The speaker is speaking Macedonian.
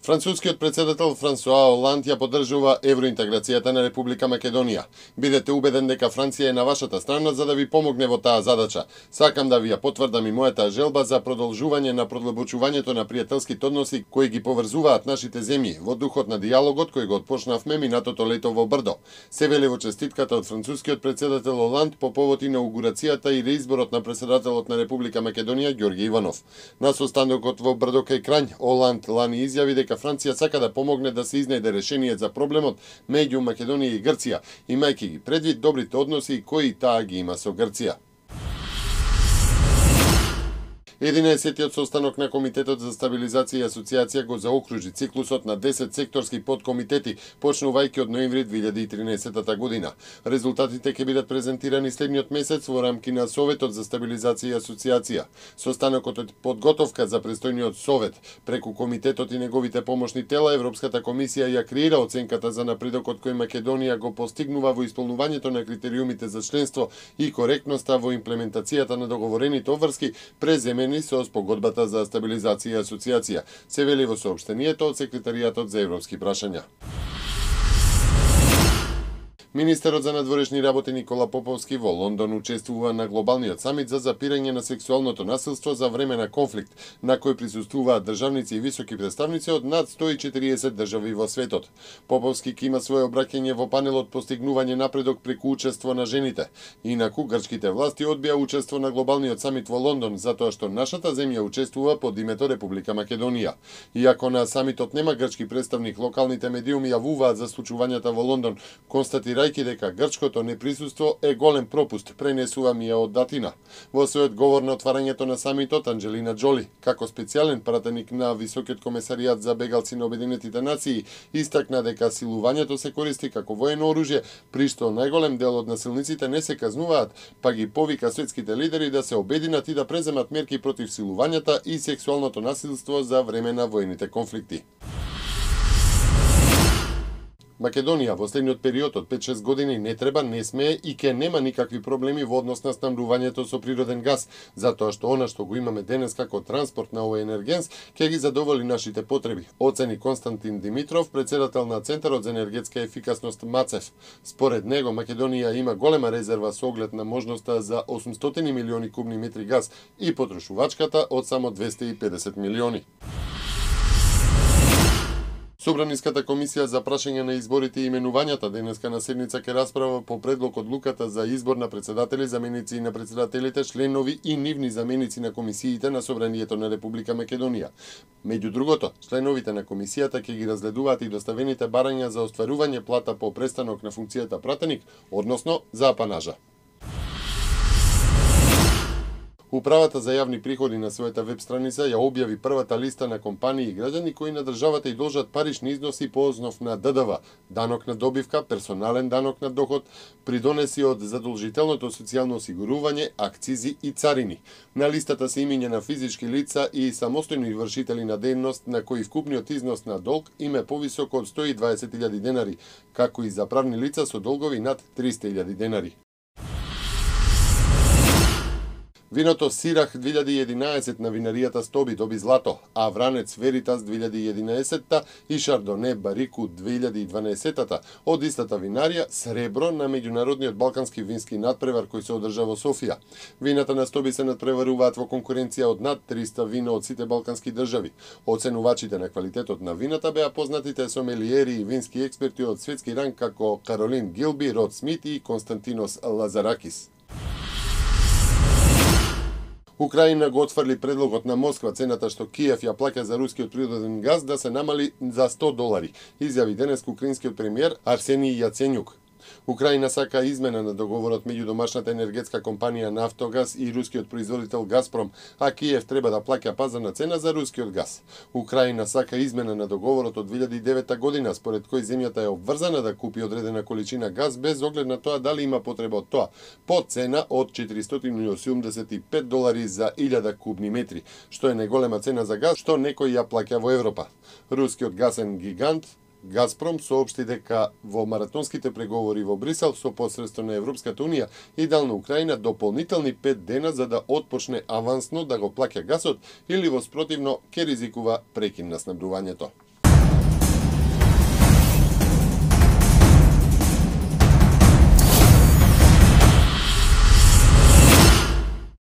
Францускиот председател Франсуа Оланд ја поддржува евроинтеграцијата на Република Македонија. Бидете убеден дека Франција е на вашата страна за да ви помогне во таа задача. Сакам да ви ја потврдам и мојата желба за продолжување на продлабочувањето на пријателските односи кои ги поврзуваат нашите земји во духот на диалогот кој го отпочнавме минатото лето во Брдо. Се вели во честитката од францускиот председател Оланд по повод инаугурацијата и реизборот на председателот на Република Македонија Ѓорѓе Иванов. На состанокот во Брдо кај Крањ, Оланд лани изјави дека Франција сака да помогне да се изнајде решение за проблемот меѓу Македонија и Грција, имајќи ги предвид добрите односи кои таа ги има со Грција. 11-тиот состанок на Комитетот за стабилизација и асоциација го заокружи циклусот на 10 секторски подкомитети, почнувајќи од ноември 2013 година. Резултатите ќе бидат презентирани следниот месец во рамки на Советот за стабилизација и асоциација. Состанокот е подготовка за престојниот совет. Преку комитетот и неговите помошни тела, Европската комисија ја креира оценката за напредокот кој Македонија го постигнува во исполнувањето на критериумите за членство и коректноста во имплементацијата на договорените обврски преземени со спогодбата за стабилизација и асоциација, се вели во соопштението од Секретаријатот за европски прашања. Министерот за надворешни работи Никола Поповски во Лондон учествува на глобалниот самит за запирање на сексуалното насилство за време на конфликт, на кој присуствуваат државници и високи представници од над 140 држави во светот. Поповски ќе има свое обраќање во панелот постигнување напредок преку учество на жените. Инаку грчките власти одбија учество на глобалниот самит во Лондон затоа што нашата земја учествува под името Република Македонија. Иако на самитот нема грчки представник, локалните медиуми јавуваат за случувањата во Лондон, констатирајќи дека грчкото неприсуство е голем пропуст, пренесува Мија од Датина. Во својот говор на отварањето на самитот, Анџелина Џоли, како специјален пратеник на Високиот комесаријат за бегалци на Обединетите нации, истакна дека силувањето се користи како воено оружје, при што најголем дел од насилниците не се казнуваат, па ги повика светските лидери да се обединат и да преземат мерки против силувањата и сексуалното насилство за време на воените конфликти. Македонија во следниот период од 5-6 години не треба, не смее и ке нема никакви проблеми во однос на снабдувањето со природен газ, затоа што она што го имаме денес како транспорт на овој енергенс ќе ги задоволи нашите потреби, оцени Константин Димитров, председател на Центарот за енергетска ефикасност МАЦЕФ. Според него Македонија има голема резерва со оглед на можноста за 800 милиони кубни метри газ и потрошувачката од само 250 милиони. Собраниската комисија за прашање на изборите и именувањата денеска на седница ке расправа по предлог одлуката за избор на председатели, заменици на председателите, членови и нивни заменици на комисиите на Собранието на Република Македонија. Меѓу другото, членовите на комисијата ќе ги разгледуваат и доставените барања за остварување плата по престанок на функцијата пратеник, односно за апанажа. Управата за јавни приходи на својата веб страница ја објави првата листа на компании и граѓани кои на државата и должат парични износи по основ на ДДВ, данок на добивка, персонален данок на доход, придонеси од задолжителното социјално осигурување, акцизи и царини. На листата се имиња на физички лица и самостојни вршители на дејност на кои вкупниот износ на долг им е повисок од 120.000 денари, како и за правни лица со долгови над 300.000 денари. Виното Сирах 2011 на винаријата Стоби доби злато, а Вранец Веритас 2011 и Шардоне Барику 2012 од истата винарија сребро на меѓународниот балкански вински надпревар кој се одржа во Софија. Вината на Стоби се надпреваруваат во конкуренција од над 300 вина од сите балкански држави. Оценувачите на квалитетот на вината беа познатите сомелиери и вински експерти од светски ранг како Каролин Гилби, Род Смит и Константинос Лазаракис. Украина го отфрли предлогот на Москва цената што Киев ја плаќа за рускиот природен газ да се намали за $100, изјави денес украинскиот премиер Арсений Јаценјук. Украина сака измена на договорот меѓу домашната енергетска компанија Нафтогаз и рускиот производител Газпром, а Киев треба да плаќа пазарна цена за рускиот газ. Украина сака измена на договорот од 2009 година, според кој земјата е обврзана да купи одредена количина газ без оглед на тоа дали има потреба од тоа, по цена од $485 за 1000 кубни метри, што е најголема цена за газ што некој ја плаќа во Европа. Рускиот газен гигант Газпром соопшти дека во маратонските преговори во Брисел со посредство на Европската Унија и дал на Украина дополнителни 5 дена за да отпочне авансно да го плаќа гасот или во спротивно ќе ризикува прекин на снабдувањето.